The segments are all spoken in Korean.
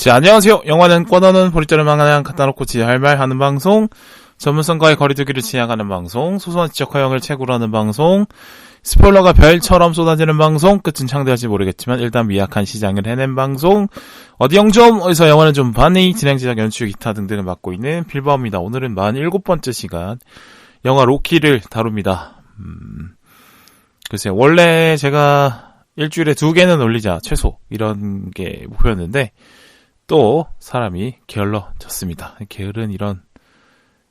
자, 안녕하세요. 영화는 꿔너는 보리자를 망하는 갖다 놓고 지할 말 하는 방송, 전문성과의 거리두기를 지향하는 방송, 소소한 지적 허용을 채굴 하는 방송, 스포일러가 별처럼 쏟아지는 방송, 끝은 창대할지 모르겠지만 일단 미약한 시장을 해낸 방송, 어디 영좀, 어디서 영화는 좀 봤니, 진행, 제작, 연출, 기타 등등을 맡고 있는 빌바오입니다. 오늘은 47번째 시간, 영화 로키를 다룹니다. 글쎄요, 원래 제가 일주일에 2개는 올리자, 최소, 이런 게 목표였는데, 또 사람이 게을러졌습니다. 게으른 이런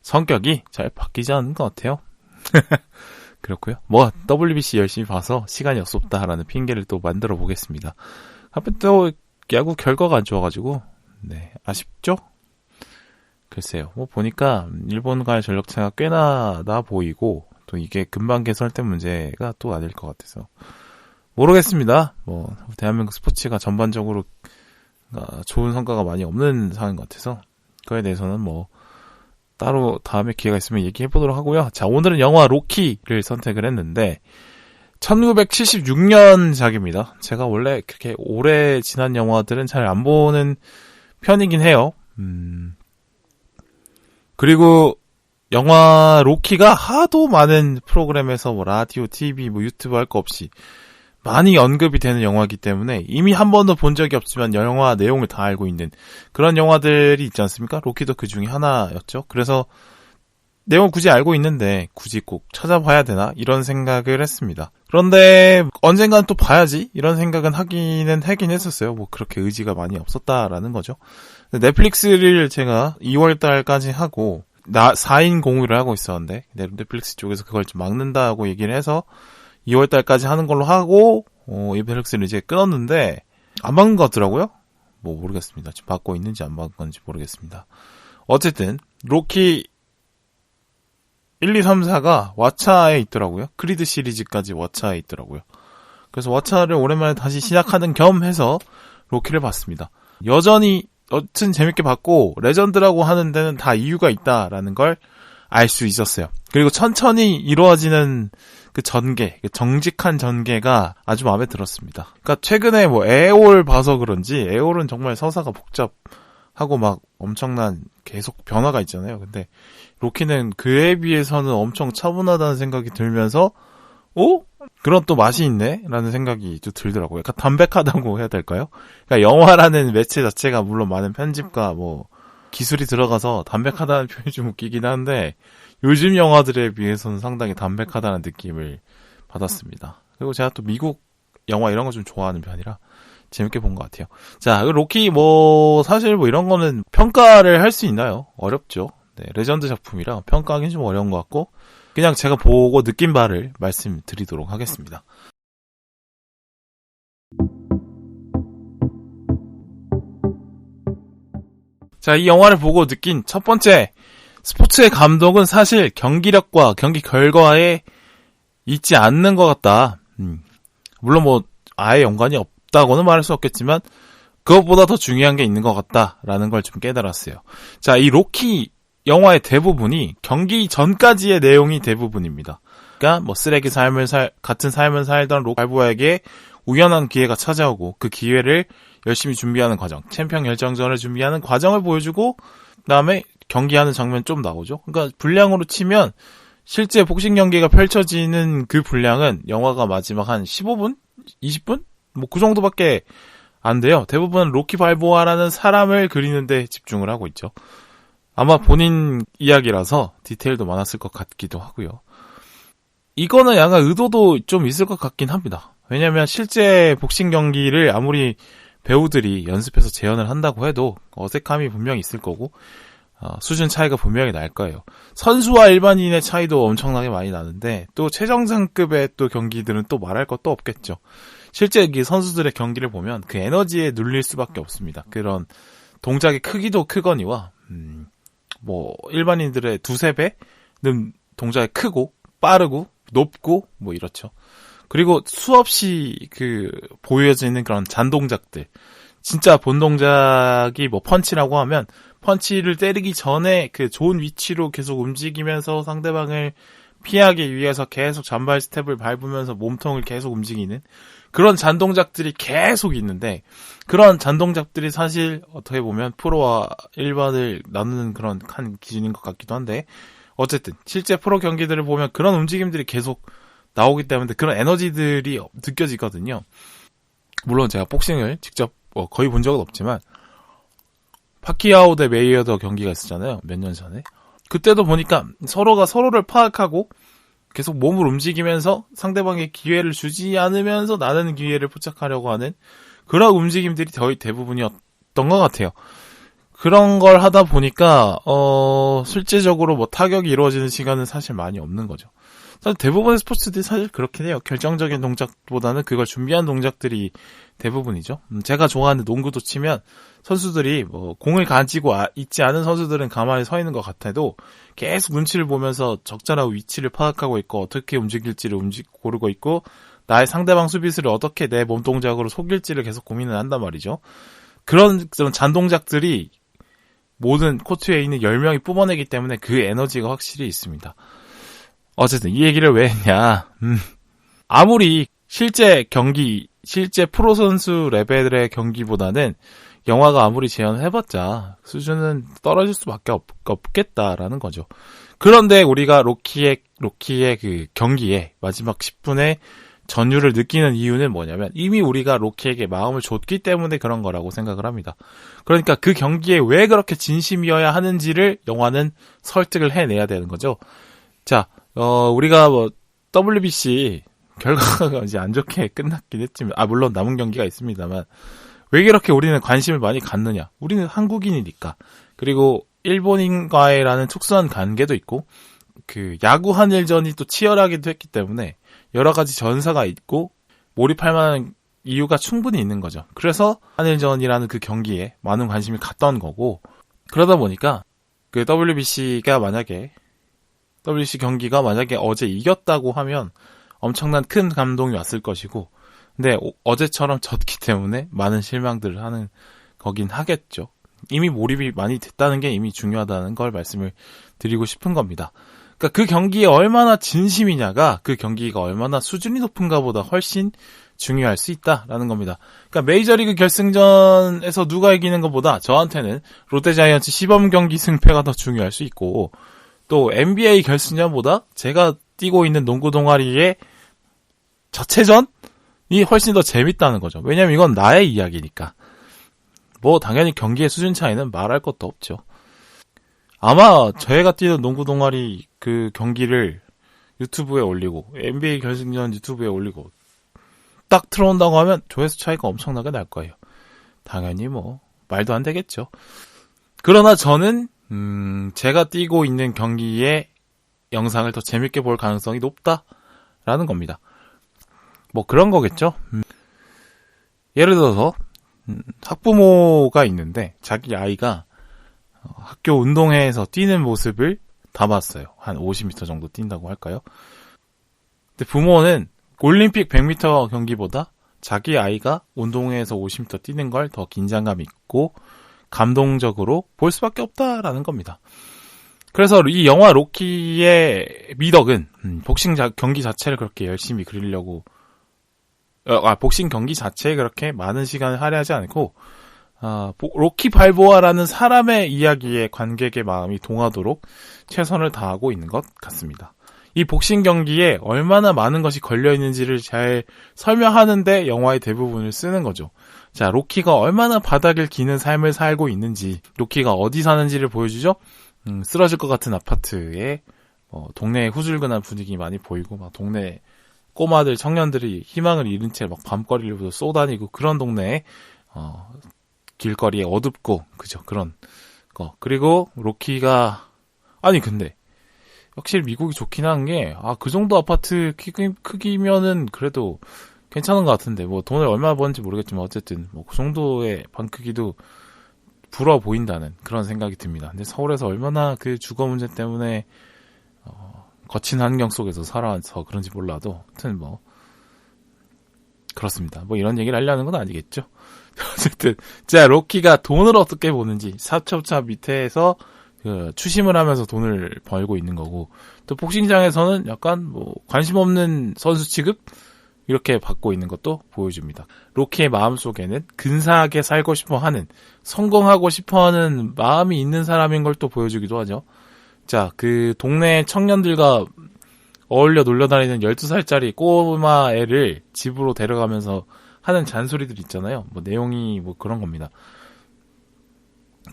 성격이 잘 바뀌지 않는 것 같아요. 그렇고요. 뭐 WBC 열심히 봐서 시간이 없었다라는 핑계를 또 만들어 보겠습니다. 하필 또 야구 결과가 안 좋아가지고 네, 아쉽죠? 글쎄요. 뭐 보니까 일본과의 전력차가 꽤나 나 보이고 또 이게 금방 개설된 문제가 또 아닐 것 같아서 모르겠습니다. 뭐 대한민국 스포츠가 전반적으로 좋은 성과가 많이 없는 상황인 것 같아서 그거에 대해서는 뭐 따로 다음에 기회가 있으면 얘기해보도록 하고요. 자, 오늘은 영화 로키를 선택을 했는데 1976년작입니다. 제가 원래 그렇게 오래 지난 영화들은 잘 안 보는 편이긴 해요. 그리고 영화 로키가 하도 많은 프로그램에서 뭐 라디오, TV, 뭐 유튜브 할 거 없이 많이 언급이 되는 영화이기 때문에 이미 한 번도 본 적이 없지만 영화 내용을 다 알고 있는 그런 영화들이 있지 않습니까? 로키도 그 중에 하나였죠. 그래서 내용을 굳이 알고 있는데 굳이 꼭 찾아봐야 되나? 이런 생각을 했습니다. 그런데 언젠간 또 봐야지 이런 생각은 하긴 했었어요. 뭐 그렇게 의지가 많이 없었다라는 거죠. 넷플릭스를 제가 2월달까지 하고 4인 공유를 하고 있었는데 넷플릭스 쪽에서 그걸 좀 막는다고 얘기를 해서 2월달까지 하는 걸로 하고 넷플릭스를 이제 끊었는데 안 받은 것 같더라고요. 뭐 모르겠습니다. 지금 받고 있는지 안 받은 건지 모르겠습니다. 어쨌든 로키 1, 2, 3, 4가 왓챠에 있더라고요. 크리드 시리즈까지 왓챠에 있더라고요. 그래서 왓챠를 오랜만에 다시 시작하는 겸 해서 로키를 봤습니다. 여전히 여튼 재밌게 봤고 레전드라고 하는 데는 다 이유가 있다라는 걸 알 수 있었어요. 그리고 천천히 이루어지는 그 전개, 정직한 전개가 아주 마음에 들었습니다. 그러니까 최근에 뭐 에올 봐서 그런지 에올은 정말 서사가 복잡하고 막 엄청난 계속 변화가 있잖아요. 근데 로키는 그에 비해서는 엄청 차분하다는 생각이 들면서 그런 또 맛이 있네? 라는 생각이 좀 들더라고요. 약간 담백하다고 해야 될까요? 그러니까 영화라는 매체 자체가 물론 많은 편집과 뭐 기술이 들어가서 담백하다는 표현이 좀 웃기긴 한데 요즘 영화들에 비해서는 상당히 담백하다는 느낌을 받았습니다. 그리고 제가 또 미국 영화 이런 거 좀 좋아하는 편이라 재밌게 본 것 같아요. 자, 로키 뭐 사실 뭐 이런 거는 평가를 할 수 있나요? 어렵죠. 네, 레전드 작품이라 평가하기는 좀 어려운 것 같고 그냥 제가 보고 느낀 바를 말씀드리도록 하겠습니다. 자, 이 영화를 보고 느낀 첫 번째 스포츠의 감독은 사실 경기력과 경기 결과에 있지 않는 것 같다. 물론 뭐 아예 연관이 없다고는 말할 수 없겠지만 그것보다 더 중요한 게 있는 것 같다라는 걸 좀 깨달았어요. 자, 이 로키 영화의 대부분이 경기 전까지의 내용이 대부분입니다. 그러니까 뭐 쓰레기 같은 삶을 살던 로키 발보에게 우연한 기회가 찾아오고 그 기회를 열심히 준비하는 과정, 챔피언 결정전을 준비하는 과정을 보여주고 그다음에 경기하는 장면 좀 나오죠. 그러니까 분량으로 치면 실제 복싱 경기가 펼쳐지는 그 분량은 영화가 마지막 한 15분? 20분? 뭐 그 정도밖에 안 돼요. 대부분 로키 발보아라는 사람을 그리는데 집중을 하고 있죠. 아마 본인 이야기라서 디테일도 많았을 것 같기도 하고요. 이거는 약간 의도도 좀 있을 것 같긴 합니다. 왜냐면 실제 복싱 경기를 아무리 배우들이 연습해서 재현을 한다고 해도 어색함이 분명히 있을 거고 수준 차이가 분명히 날 거예요. 선수와 일반인의 차이도 엄청나게 많이 나는데 또 최정상급의 또 경기들은 또 말할 것도 없겠죠. 실제 이 선수들의 경기를 보면 그 에너지에 눌릴 수밖에 없습니다. 그런 동작의 크기도 크거니와 뭐 일반인들의 2-3배는 동작이 크고 빠르고 높고 뭐 이렇죠. 그리고 수없이 보여지는 그런 잔동작들. 진짜 본 동작이 뭐 펀치라고 하면 펀치를 때리기 전에 그 좋은 위치로 계속 움직이면서 상대방을 피하기 위해서 계속 잔발 스텝을 밟으면서 몸통을 계속 움직이는 그런 잔동작들이 계속 있는데, 그런 잔동작들이 사실 어떻게 보면 프로와 일반을 나누는 그런 한 기준인 것 같기도 한데, 어쨌든 실제 프로 경기들을 보면 그런 움직임들이 계속 나오기 때문에 그런 에너지들이 느껴지거든요. 물론 제가 복싱을 직접 거의 본 적은 없지만, 파키아오 대 메이어더 경기가 있었잖아요. 몇 년 전에. 그때도 보니까 서로가 서로를 파악하고 계속 몸을 움직이면서 상대방의 기회를 주지 않으면서 나는 기회를 포착하려고 하는 그런 움직임들이 거의 대부분이었던 것 같아요. 그런 걸 하다 보니까 실제적으로 뭐 타격이 이루어지는 시간은 사실 많이 없는 거죠. 사실 대부분의 스포츠들이 사실 그렇긴 해요. 결정적인 동작보다는 그걸 준비한 동작들이 대부분이죠. 제가 좋아하는 농구도 치면 선수들이 뭐 공을 가지고 있지 않은 선수들은 가만히 서 있는 것 같아도 계속 눈치를 보면서 적절한 위치를 파악하고 있고 어떻게 움직일지를 고르고 있고 나의 상대방 수비수를 어떻게 내 몸 동작으로 속일지를 계속 고민을 한단 말이죠. 그런 잔동작들이 모든 코트에 있는 10명이 뿜어내기 때문에 그 에너지가 확실히 있습니다. 어쨌든 이 얘기를 왜 했냐. 아무리 실제 프로 선수 레벨의 경기보다는 영화가 아무리 재현을 해봤자 수준은 떨어질 수밖에 없겠다라는 거죠. 그런데 우리가 로키의 그 경기에 마지막 10분에 전율을 느끼는 이유는 뭐냐면 이미 우리가 로키에게 마음을 줬기 때문에 그런 거라고 생각을 합니다. 그러니까 그 경기에 왜 그렇게 진심이어야 하는지를 영화는 설득을 해내야 되는 거죠. 자, 우리가 WBC 결과가 이제 안 좋게 끝났긴 했지만, 물론 남은 경기가 있습니다만, 왜 그렇게 우리는 관심을 많이 갖느냐? 우리는 한국인이니까. 그리고 일본인과의라는 특수한 관계도 있고, 그 야구 한일전이 또 치열하기도 했기 때문에 여러 가지 전사가 있고 몰입할 만한 이유가 충분히 있는 거죠. 그래서 한일전이라는 그 경기에 많은 관심이 갔던 거고, 그러다 보니까 그 WBC 경기가 만약에 어제 이겼다고 하면 엄청난 큰 감동이 왔을 것이고, 근데 어제처럼 졌기 때문에 많은 실망들을 하는 거긴 하겠죠. 이미 몰입이 많이 됐다는 게 이미 중요하다는 걸 말씀을 드리고 싶은 겁니다. 그러니까 그 경기에 얼마나 진심이냐가 그 경기가 얼마나 수준이 높은가 보다 훨씬 중요할 수 있다라는 겁니다. 그러니까 메이저리그 결승전에서 누가 이기는 것보다 저한테는 롯데자이언츠 시범 경기 승패가 더 중요할 수 있고, 또 NBA 결승전보다 제가 뛰고 있는 농구 동아리의 자체전이 훨씬 더 재밌다는 거죠. 왜냐면 이건 나의 이야기니까. 뭐 당연히 경기의 수준 차이는 말할 것도 없죠. 아마 저희가 뛰는 농구 동아리 그 경기를 유튜브에 올리고 NBA 결승전 유튜브에 올리고 딱 틀어온다고 하면 조회수 차이가 엄청나게 날 거예요. 당연히 뭐 말도 안 되겠죠. 그러나 저는 제가 뛰고 있는 경기의 영상을 더 재밌게 볼 가능성이 높다라는 겁니다. 뭐 그런 거겠죠. 예를 들어서 학부모가 있는데 자기 아이가 학교 운동회에서 뛰는 모습을 담았어요. 한 50m 정도 뛴다고 할까요? 근데 부모는 올림픽 100m 경기보다 자기 아이가 운동회에서 50m 뛰는 걸 더 긴장감 있고 감동적으로 볼 수밖에 없다라는 겁니다. 그래서 이 영화 로키의 미덕은 복싱 경기 자체를 그렇게 열심히 그리려고 복싱 경기 자체에 그렇게 많은 시간을 할애하지 않고 로키 발보아라는 사람의 이야기에 관객의 마음이 동하도록 최선을 다하고 있는 것 같습니다. 이 복싱 경기에 얼마나 많은 것이 걸려있는지를 잘 설명하는데 영화의 대부분을 쓰는 거죠. 자, 로키가 얼마나 바닥을 기는 삶을 살고 있는지, 로키가 어디 사는지를 보여주죠. 쓰러질 것 같은 아파트에 동네에 후줄근한 분위기 많이 보이고 막 동네 꼬마들, 청년들이 희망을 잃은 채 막 밤거리로 쏘다니고 그런 동네에 길거리에 어둡고 그죠, 그런 거. 그리고 로키가 근데 확실히 미국이 좋긴 한 게 그 정도 아파트 크기면은 그래도 괜찮은 것 같은데 뭐 돈을 얼마 버는지 모르겠지만 어쨌든 뭐 그 정도의 방 크기도 부러워 보인다는 그런 생각이 듭니다. 근데 서울에서 얼마나 그 주거 문제 때문에 거친 환경 속에서 살아서 그런지 몰라도 하여튼 뭐 그렇습니다. 뭐 이런 얘기를 하려는 건 아니겠죠. 어쨌든 자, 로키가 돈을 어떻게 버는지 사첩차 밑에서 추심을 하면서 돈을 벌고 있는 거고, 또 복싱장에서는 약간 뭐 관심 없는 선수 취급 이렇게 받고 있는 것도 보여줍니다. 로키의 마음속에는 근사하게 살고 싶어하는, 성공하고 싶어하는 마음이 있는 사람인 걸 또 보여주기도 하죠. 자, 그 동네 청년들과 어울려 놀러다니는 12살짜리 꼬마 애를 집으로 데려가면서 하는 잔소리들 있잖아요. 뭐 내용이 뭐 그런 겁니다.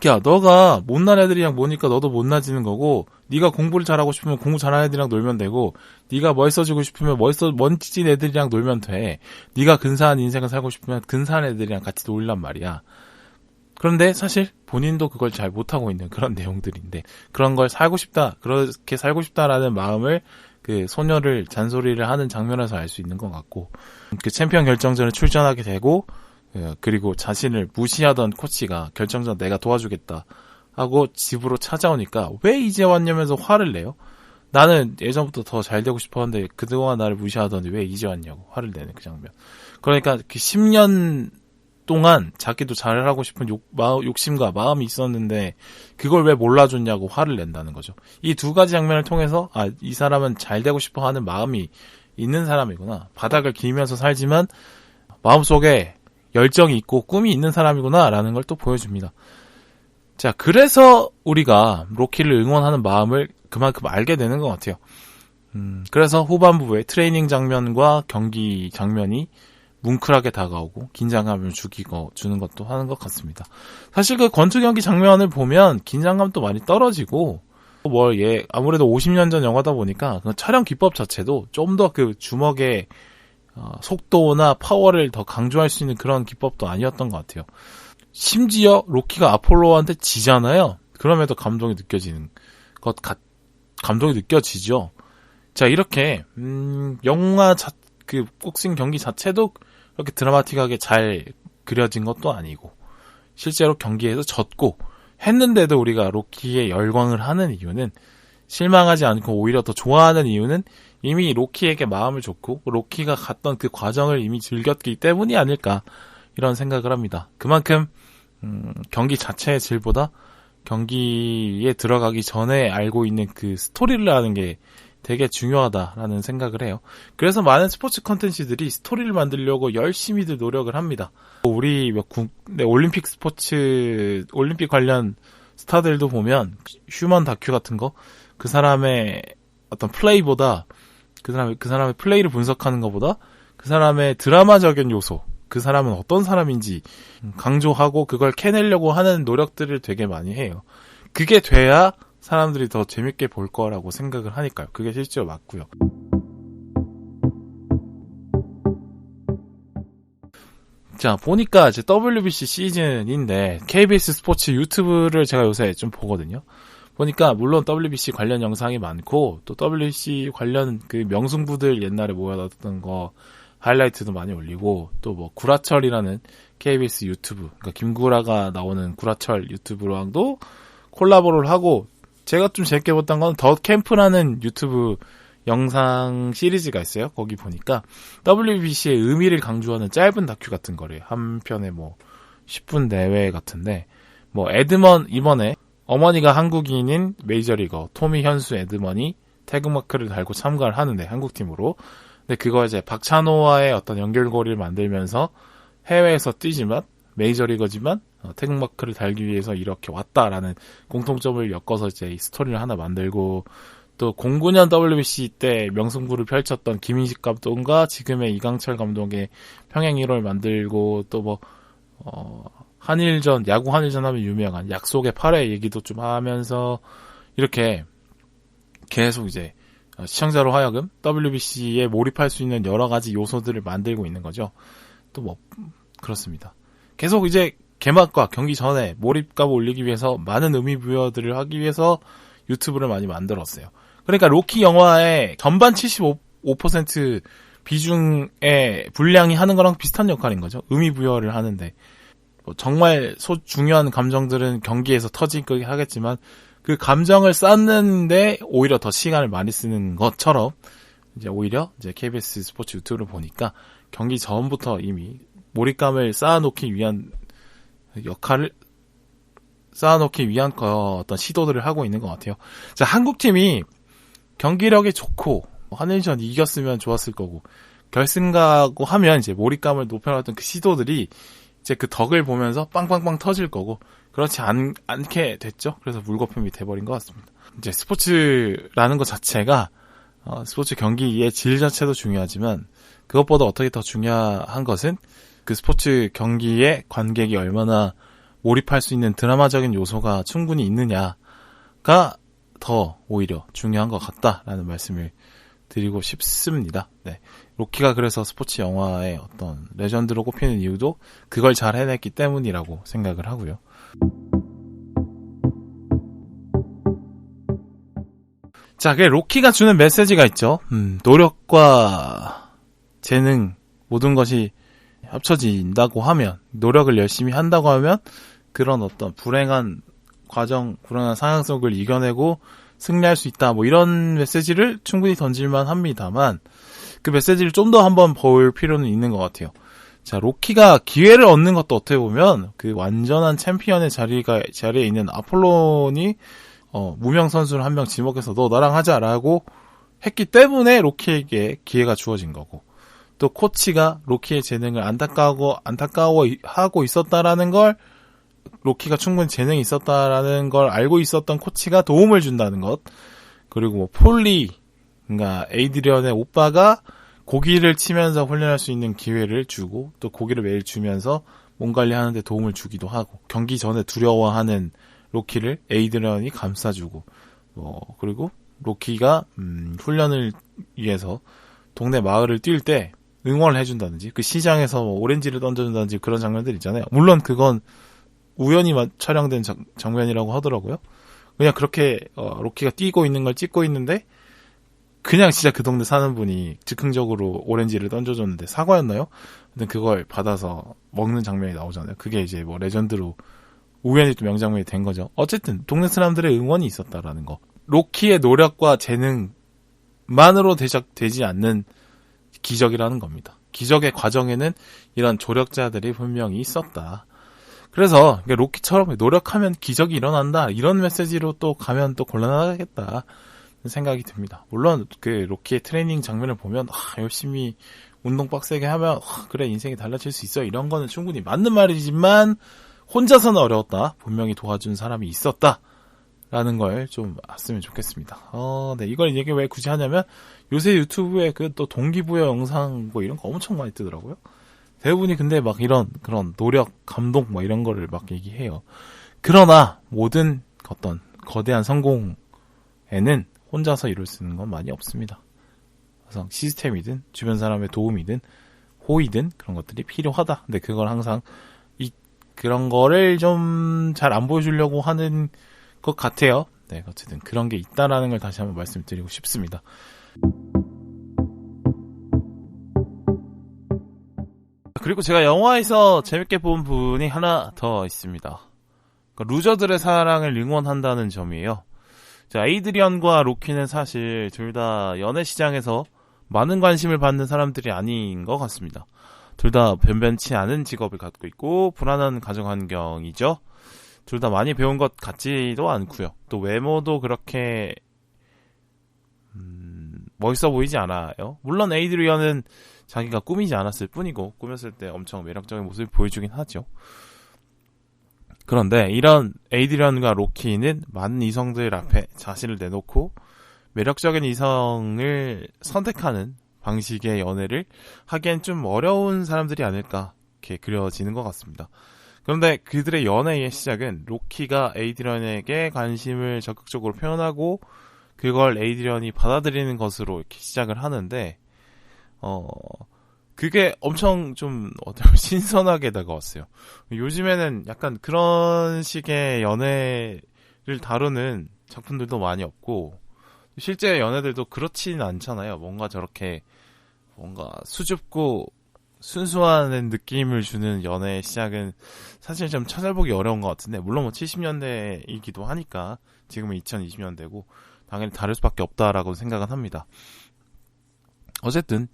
야, 너가 못난 애들이랑 노니까 너도 못나지는 거고, 네가 공부를 잘하고 싶으면 공부 잘하는 애들이랑 놀면 되고, 네가 멋있어지고 싶으면 멋진 애들이랑 놀면 돼. 네가 근사한 인생을 살고 싶으면 근사한 애들이랑 같이 놀란 말이야. 그런데 사실 본인도 그걸 잘 못하고 있는 그런 내용들인데, 그런 걸 살고 싶다, 그렇게 살고 싶다라는 마음을 그 소녀를 잔소리를 하는 장면에서 알 수 있는 것 같고, 그 챔피언 결정전에 출전하게 되고, 그리고 자신을 무시하던 코치가 결정전 내가 도와주겠다 하고 집으로 찾아오니까 왜 이제 왔냐면서 화를 내요. 나는 예전부터 더 잘 되고 싶었는데 그동안 나를 무시하던데 왜 이제 왔냐고 화를 내는 그 장면. 그러니까 그 10년 동안 자기도 잘하고 싶은 욕심과 마음이 있었는데 그걸 왜 몰라줬냐고 화를 낸다는 거죠. 이 두 가지 장면을 통해서 이 사람은 잘 되고 싶어 하는 마음이 있는 사람이구나. 바닥을 기면서 살지만 마음속에 열정이 있고 꿈이 있는 사람이구나 라는 걸 또 보여줍니다. 자, 그래서 우리가 로키를 응원하는 마음을 그만큼 알게 되는 것 같아요. 그래서 후반부에 트레이닝 장면과 경기 장면이 뭉클하게 다가오고 긴장감을 주는 것도 하는 것 같습니다. 사실 그 권투 경기 장면을 보면 긴장감도 많이 떨어지고 아무래도 50년 전 영화다 보니까 그 촬영 기법 자체도 좀 더 그 주먹의 속도나 파워를 더 강조할 수 있는 그런 기법도 아니었던 것 같아요. 심지어 로키가 아폴로한테 지잖아요. 그럼에도 감동이 느껴지죠. 자, 이렇게 영화 그 복싱 경기 자체도 그렇게 드라마틱하게 잘 그려진 것도 아니고 실제로 경기에서 졌고 했는데도 우리가 로키에 열광을 하는 이유는, 실망하지 않고 오히려 더 좋아하는 이유는 이미 로키에게 마음을 줬고 로키가 갔던 그 과정을 이미 즐겼기 때문이 아닐까 이런 생각을 합니다. 그만큼 경기 자체의 질보다 경기에 들어가기 전에 알고 있는 그 스토리를 아는 게 되게 중요하다라는 생각을 해요. 그래서 많은 스포츠 컨텐츠들이 스토리를 만들려고 열심히들 노력을 합니다. 우리 올림픽 관련 스타들도 보면 휴먼 다큐 같은 거, 그 사람의 어떤 플레이보다 그 사람의 플레이를 분석하는 것보다 그 사람의 드라마적인 요소, 그 사람은 어떤 사람인지 강조하고 그걸 캐내려고 하는 노력들을 되게 많이 해요. 그게 돼야 사람들이 더 재밌게 볼 거라고 생각을 하니까요. 그게 실제로 맞고요. 자, 보니까 이제 WBC 시즌인데 KBS 스포츠 유튜브를 제가 요새 좀 보거든요. 보니까 물론 WBC 관련 영상이 많고 또 WBC 관련 그 명승부들 옛날에 모아놨던 거 하이라이트도 많이 올리고, 또 뭐 구라철이라는 KBS 유튜브, 그러니까 김구라가 나오는 구라철 유튜브랑도 콜라보를 하고, 제가 좀 재밌게 봤던 건 더 캠프라는 유튜브 영상 시리즈가 있어요. 거기 보니까 WBC의 의미를 강조하는 짧은 다큐 같은 거래요. 한 편에 뭐 10분 내외 같은데, 뭐 이번에 어머니가 한국인인 메이저리거 토미 현수 에드먼이 태극마크를 달고 참가를 하는데, 한국팀으로. 근데 그거 이제 박찬호와의 어떤 연결고리를 만들면서 해외에서 뛰지만 메이저리거지만 태극마크를 달기 위해서 이렇게 왔다라는 공통점을 엮어서 이제 이 스토리를 하나 만들고, 또 09년 WBC 때 명승부를 펼쳤던 김인식 감독과 지금의 이강철 감독의 평행 1호를 만들고, 또 뭐 야구 한일전 하면 유명한 약속의 8회 얘기도 좀 하면서 이렇게 계속 이제 시청자로 하여금 WBC에 몰입할 수 있는 여러 가지 요소들을 만들고 있는 거죠. 또 뭐 그렇습니다. 계속 이제 개막과 경기 전에 몰입감을 올리기 위해서 많은 의미부여들을 하기 위해서 유튜브를 많이 만들었어요. 그러니까 로키 영화의 전반 75% 비중의 분량이 하는 거랑 비슷한 역할인 거죠. 의미부여를 하는데, 정말 중요한 감정들은 경기에서 터지게 하겠지만 그 감정을 쌓는데 오히려 더 시간을 많이 쓰는 것처럼, 이제 오히려 이제 KBS 스포츠 유튜브를 보니까 경기 전부터 이미 몰입감을 쌓아놓기 위한 어떤 시도들을 하고 있는 것 같아요. 자, 한국팀이 경기력이 좋고 한일전 이겼으면 좋았을 거고, 결승가고 하면 이제 몰입감을 높여놨던 그 시도들이 이제 그 덕을 보면서 빵빵빵 터질 거고, 그렇지 않게 됐죠. 그래서 물거품이 돼버린 것 같습니다. 이제 스포츠라는 것 자체가 스포츠 경기의 질 자체도 중요하지만 그것보다 어떻게 더 중요한 것은 그 스포츠 경기에 관객이 얼마나 몰입할 수 있는 드라마적인 요소가 충분히 있느냐가 더 오히려 중요한 것 같다라는 말씀을 드리고 싶습니다. 네. 로키가 그래서 스포츠 영화의 어떤 레전드로 꼽히는 이유도 그걸 잘 해냈기 때문이라고 생각을 하고요. 자, 그 로키가 주는 메시지가 있죠. 노력과 재능 모든 것이 합쳐진다고 하면, 노력을 열심히 한다고 하면 그런 어떤 불행한 과정, 불행한 상황 속을 이겨내고 승리할 수 있다. 뭐 이런 메시지를 충분히 던질만 합니다만 그 메시지를 좀 더 한번 볼 필요는 있는 것 같아요. 자, 로키가 기회를 얻는 것도 어떻게 보면 그 완전한 챔피언의 자리에 있는 아폴론이 무명 선수를 한 명 지목해서 너 나랑 하자라고 했기 때문에 로키에게 기회가 주어진 거고, 또 코치가 로키의 재능을 안타까워하고 있었다라는 걸, 로키가 충분히 재능이 있었다라는 걸 알고 있었던 코치가 도움을 준다는 것, 그리고 뭐 폴리, 그러니까 에이드리언의 오빠가 고기를 치면서 훈련할 수 있는 기회를 주고, 또 고기를 매일 주면서 몸 관리하는 데 도움을 주기도 하고, 경기 전에 두려워하는 로키를 에이드리언이 감싸주고, 그리고 로키가 훈련을 위해서 동네 마을을 뛸 때 응원을 해준다든지, 그 시장에서 오렌지를 던져준다든지 그런 장면들 있잖아요. 물론 그건 우연히 촬영된 장면이라고 하더라고요. 그냥 그렇게 로키가 뛰고 있는 걸 찍고 있는데 그냥 진짜 그 동네 사는 분이 즉흥적으로 오렌지를 던져줬는데, 사과였나요? 근데 그걸 받아서 먹는 장면이 나오잖아요. 그게 이제 뭐 레전드로 우연히 또 명장면이 된 거죠. 어쨌든 동네 사람들의 응원이 있었다라는 거. 로키의 노력과 재능만으로 되지 않는 기적이라는 겁니다. 기적의 과정에는 이런 조력자들이 분명히 있었다. 그래서 로키처럼 노력하면 기적이 일어난다, 이런 메시지로 또 가면 또 곤란하겠다 생각이 듭니다. 물론 그 로키의 트레이닝 장면을 보면 열심히 운동 빡세게 하면 그래 인생이 달라질 수 있어, 이런 거는 충분히 맞는 말이지만 혼자서는 어려웠다, 분명히 도와준 사람이 있었다 라는 걸 좀 알았으면 좋겠습니다. 네, 이걸 얘기 왜 굳이 하냐면 요새 유튜브에 그 또 동기부여 영상 뭐 이런 거 엄청 많이 뜨더라고요. 대부분이 근데 막 그런 노력, 감동 뭐 이런 거를 막 얘기해요. 그러나 모든 어떤 거대한 성공에는 혼자서 이룰 수 있는 건 많이 없습니다. 그래서 시스템이든 주변 사람의 도움이든 호의든 그런 것들이 필요하다. 근데 그걸 항상 그런 거를 좀 잘 안 보여주려고 하는 것 같아요. 네, 어쨌든 그런 게 있다라는 걸 다시 한번 말씀드리고 싶습니다. 그리고 제가 영화에서 재밌게 본 부분이 하나 더 있습니다. 그러니까 루저들의 사랑을 응원한다는 점이에요. 자, 에이드리언과 로키는 사실 둘 다 연애 시장에서 많은 관심을 받는 사람들이 아닌 것 같습니다. 둘 다 변변치 않은 직업을 갖고 있고 불안한 가정 환경이죠. 둘 다 많이 배운 것 같지도 않고요. 또 외모도 그렇게 멋있어 보이지 않아요. 물론 에이드리언은 자기가 꾸미지 않았을 뿐이고 꾸몄을 때 엄청 매력적인 모습을 보여주긴 하죠. 그런데 이런 에이드리언과 로키는 많은 이성들 앞에 자신을 내놓고 매력적인 이성을 선택하는 방식의 연애를 하기엔 좀 어려운 사람들이 아닐까 이렇게 그려지는 것 같습니다. 그런데 그들의 연애의 시작은 로키가 에이드리언에게 관심을 적극적으로 표현하고 그걸 에이드리언이 받아들이는 것으로 이렇게 시작을 하는데 그게 엄청 좀 신선하게 다가왔어요. 요즘에는 약간 그런 식의 연애를 다루는 작품들도 많이 없고 실제 연애들도 그렇지는 않잖아요. 뭔가 저렇게 뭔가 수줍고 순수한 느낌을 주는 연애의 시작은 사실 좀 찾아보기 어려운 것 같은데, 물론 뭐 70년대이기도 하니까 지금은 2020년대고 당연히 다를 수밖에 없다라고 생각은 합니다. 어쨌든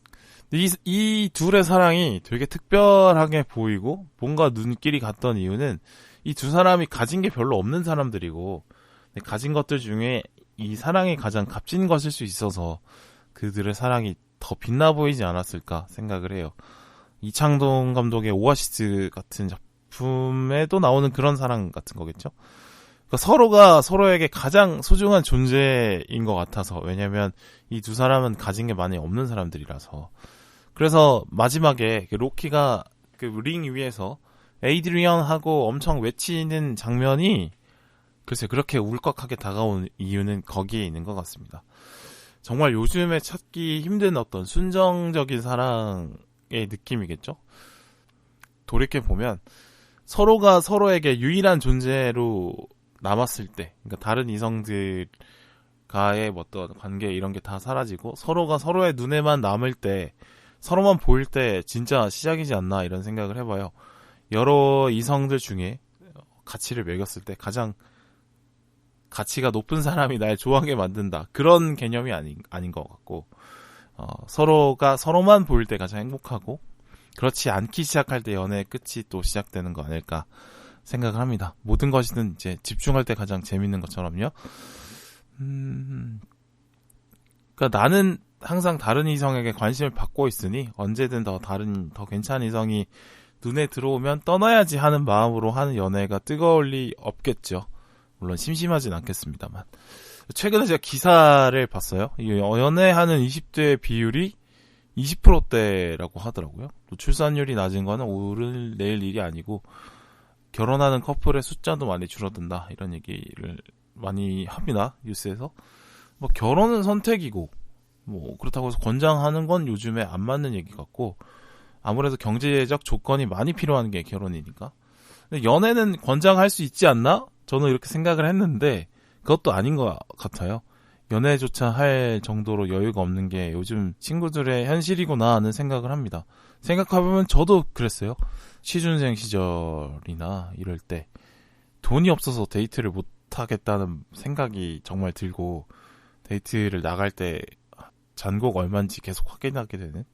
이 둘의 사랑이 되게 특별하게 보이고 뭔가 눈길이 갔던 이유는 이 두 사람이 가진 게 별로 없는 사람들이고 가진 것들 중에 이 사랑이 가장 값진 것일 수 있어서 그들의 사랑이 더 빛나 보이지 않았을까 생각을 해요. 이창동 감독의 오아시스 같은 작품에도 나오는 그런 사랑 같은 거겠죠. 그러니까 서로가 서로에게 가장 소중한 존재인 것 같아서. 왜냐면 이 두 사람은 가진 게 많이 없는 사람들이라서. 그래서 마지막에 로키가 그 링 위에서 에이드리언하고 엄청 외치는 장면이 글쎄 그렇게 울컥하게 다가온 이유는 거기에 있는 것 같습니다. 정말 요즘에 찾기 힘든 어떤 순정적인 사랑의 느낌이겠죠? 돌이켜보면 서로가 서로에게 유일한 존재로 남았을 때, 그러니까 다른 이성들과의 어떤 관계 이런 게 다 사라지고 서로가 서로의 눈에만 남을 때, 서로만 보일 때 진짜 시작이지 않나 이런 생각을 해봐요. 여러 이성들 중에 가치를 매겼을 때 가장 가치가 높은 사람이 날 좋아하게 만든다. 그런 개념이 아닌 것 같고, 서로가 서로만 보일 때 가장 행복하고, 그렇지 않기 시작할 때 연애의 끝이 또 시작되는 거 아닐까 생각을 합니다. 모든 것이든 이제 집중할 때 가장 재밌는 것처럼요. 그러니까 나는 항상 다른 이성에게 관심을 받고 있으니 언제든 더 괜찮은 이성이 눈에 들어오면 떠나야지 하는 마음으로 하는 연애가 뜨거울 리 없겠죠. 물론 심심하진 않겠습니다만. 최근에 제가 기사를 봤어요. 연애하는 20대 비율이 20%대라고 하더라고요. 또 출산율이 낮은 거는 오늘 내일 일이 아니고 결혼하는 커플의 숫자도 많이 줄어든다 이런 얘기를 많이 합니다. 뉴스에서. 뭐 결혼은 선택이고 뭐 그렇다고 해서 권장하는 건 요즘에 안 맞는 얘기 같고, 아무래도 경제적 조건이 많이 필요한 게 결혼이니까. 근데 연애는 권장할 수 있지 않나? 저는 이렇게 생각을 했는데 그것도 아닌 것 같아요. 연애조차 할 정도로 여유가 없는 게 요즘 친구들의 현실이구나 하는 생각을 합니다. 생각해보면 저도 그랬어요. 취준생 시절이나 이럴 때 돈이 없어서 데이트를 못 하겠다는 생각이 정말 들고, 데이트를 나갈 때 잔고가 얼마인지 계속 확인하게 되는,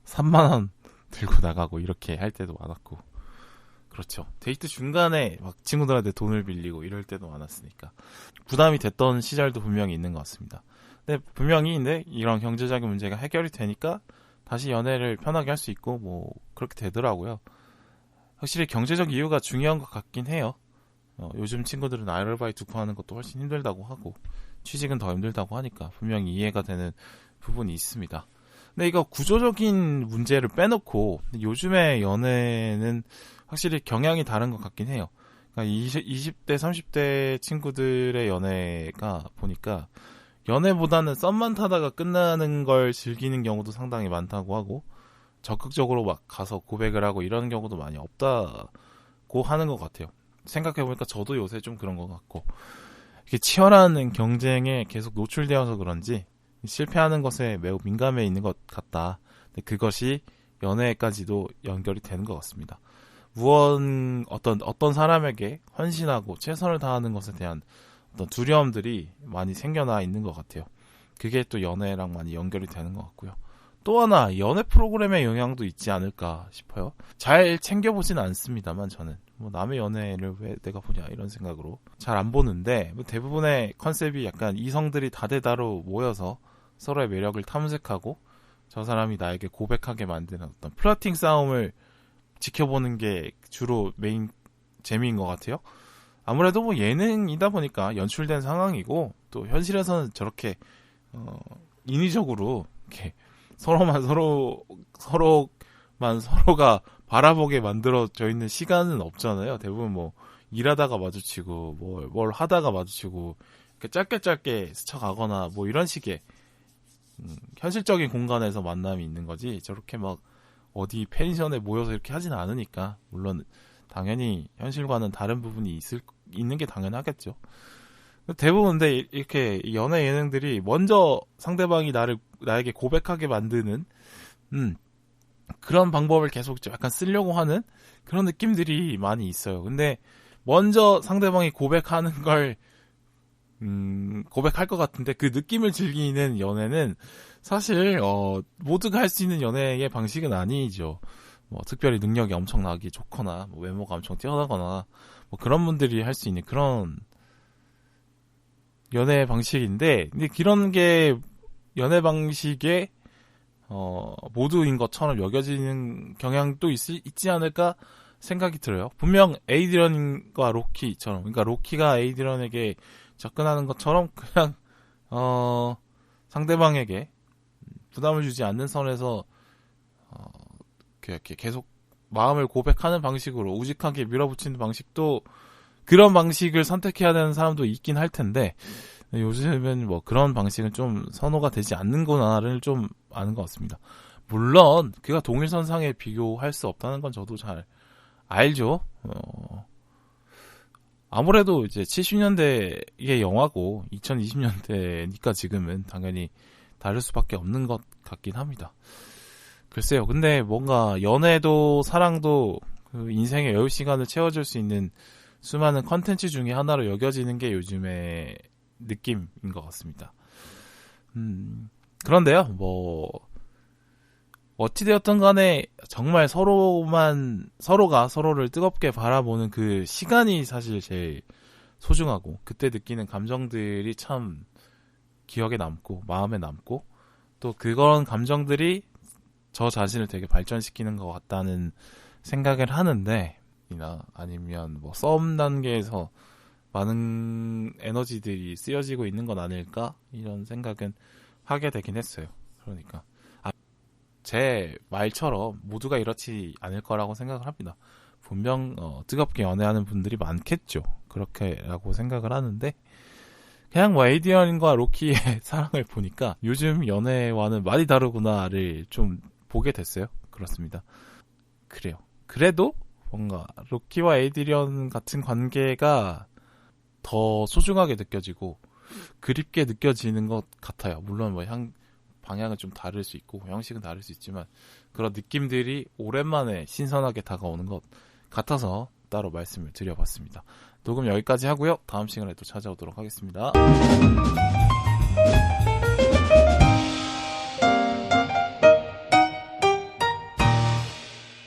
3만원 들고 나가고 이렇게 할 때도 많았고. 그렇죠. 데이트 중간에 막 친구들한테 돈을 빌리고 이럴 때도 많았으니까 부담이 됐던 시절도 분명히 있는 것 같습니다. 근데 분명히 이런 경제적인 문제가 해결이 되니까 다시 연애를 편하게 할 수 있고 뭐 그렇게 되더라고요. 확실히 경제적 이유가 중요한 것 같긴 해요. 요즘 친구들은 아르바이트 구하는 것도 훨씬 힘들다고 하고 취직은 더 힘들다고 하니까 분명히 이해가 되는 부분이 있습니다. 근데 이거 구조적인 문제를 빼놓고 요즘의 연애는 확실히 경향이 다른 것 같긴 해요. 그러니까 20대, 30대 친구들의 연애가 보니까 연애보다는 썸만 타다가 끝나는 걸 즐기는 경우도 상당히 많다고 하고, 적극적으로 막 가서 고백을 하고 이런 경우도 많이 없다고 하는 것 같아요. 생각해보니까 저도 요새 좀 그런 것 같고, 이렇게 치열한 경쟁에 계속 노출되어서 그런지 실패하는 것에 매우 민감해 있는 것 같다. 근데 그것이 연애까지도 연결이 되는 것 같습니다. 어떤 사람에게 헌신하고 최선을 다하는 것에 대한 어떤 두려움들이 많이 생겨나 있는 것 같아요. 그게 또 연애랑 많이 연결이 되는 것 같고요. 또 하나 연애 프로그램의 영향도 있지 않을까 싶어요. 잘 챙겨보진 않습니다만 저는 뭐 남의 연애를 왜 내가 보냐 이런 생각으로 잘 안 보는데, 대부분의 컨셉이 약간 이성들이 다대다로 모여서 서로의 매력을 탐색하고 저 사람이 나에게 고백하게 만드는 어떤 플러팅 싸움을 지켜보는 게 주로 메인 재미인 것 같아요. 아무래도 뭐 예능이다 보니까 연출된 상황이고, 또 현실에서는 저렇게 인위적으로 이렇게 서로가 바라보게 만들어져 있는 시간은 없잖아요. 대부분 뭐 일하다가 마주치고 뭘 하다가 마주치고 이렇게 짧게 스쳐가거나 뭐 이런 식의 현실적인 공간에서 만남이 있는 거지, 저렇게 막 어디 펜션에 모여서 이렇게 하진 않으니까. 물론 당연히 현실과는 다른 부분이 있는 게 당연하겠죠. 대부분 근데 이렇게 연애 예능들이 먼저 상대방이 나에게 고백하게 만드는 그런 방법을 계속 약간 쓰려고 하는 그런 느낌들이 많이 있어요. 근데 먼저 상대방이 고백하는 걸 고백할 것 같은데 그 느낌을 즐기는 연애는 사실 모두가 할 수 있는 연애의 방식은 아니죠. 뭐 특별히 능력이 엄청나게 좋거나 뭐 외모가 엄청 뛰어나거나 뭐 그런 분들이 할 수 있는 그런 연애 방식인데, 근데 그런 게 연애 방식의 모두인 것처럼 여겨지는 경향도 있지 않을까 생각이 들어요. 분명 에이드런과 로키처럼, 그러니까 로키가 에이드런에게 접근하는 것처럼 그냥 상대방에게 부담을 주지 않는 선에서 이렇게 계속 마음을 고백하는 방식으로 우직하게 밀어붙이는 방식도, 그런 방식을 선택해야 되는 사람도 있긴 할 텐데, 요즘은 뭐 그런 방식은 좀 선호가 되지 않는구나를 좀 아는 것 같습니다. 물론 그가 동일선상에 비교할 수 없다는 건 저도 잘 알죠. 아무래도 이제 70년대의 영화고 2020년대니까 지금은 당연히 다를 수밖에 없는 것 같긴 합니다. 글쎄요. 근데 뭔가 연애도 사랑도 그 인생의 여유 시간을 채워줄 수 있는 수많은 컨텐츠 중에 하나로 여겨지는 게 요즘의 느낌인 것 같습니다. 그런데요, 뭐 어찌되었든 간에 정말 서로가 서로를 뜨겁게 바라보는 그 시간이 사실 제일 소중하고, 그때 느끼는 감정들이 참 기억에 남고 마음에 남고, 또 그런 감정들이 저 자신을 되게 발전시키는 것 같다는 생각을 하는데, 아니면 뭐 썸 단계에서 많은 에너지들이 쓰여지고 있는 건 아닐까, 이런 생각은 하게 되긴 했어요. 그러니까 제 말처럼 모두가 이렇지 않을 거라고 생각을 합니다. 분명 뜨겁게 연애하는 분들이 많겠죠. 그렇게라고 생각을 하는데, 그냥 뭐 에이디언과 로키의 사랑을 보니까 요즘 연애와는 많이 다르구나를 좀 보게 됐어요. 그렇습니다. 그래요. 그래도 뭔가 로키와 에이디언 같은 관계가 더 소중하게 느껴지고 그립게 느껴지는 것 같아요. 물론 뭐 방향은 좀 다를 수 있고 형식은 다를 수 있지만, 그런 느낌들이 오랜만에 신선하게 다가오는 것 같아서 따로 말씀을 드려봤습니다. 녹음 여기까지 하고요. 다음 시간에 또 찾아오도록 하겠습니다.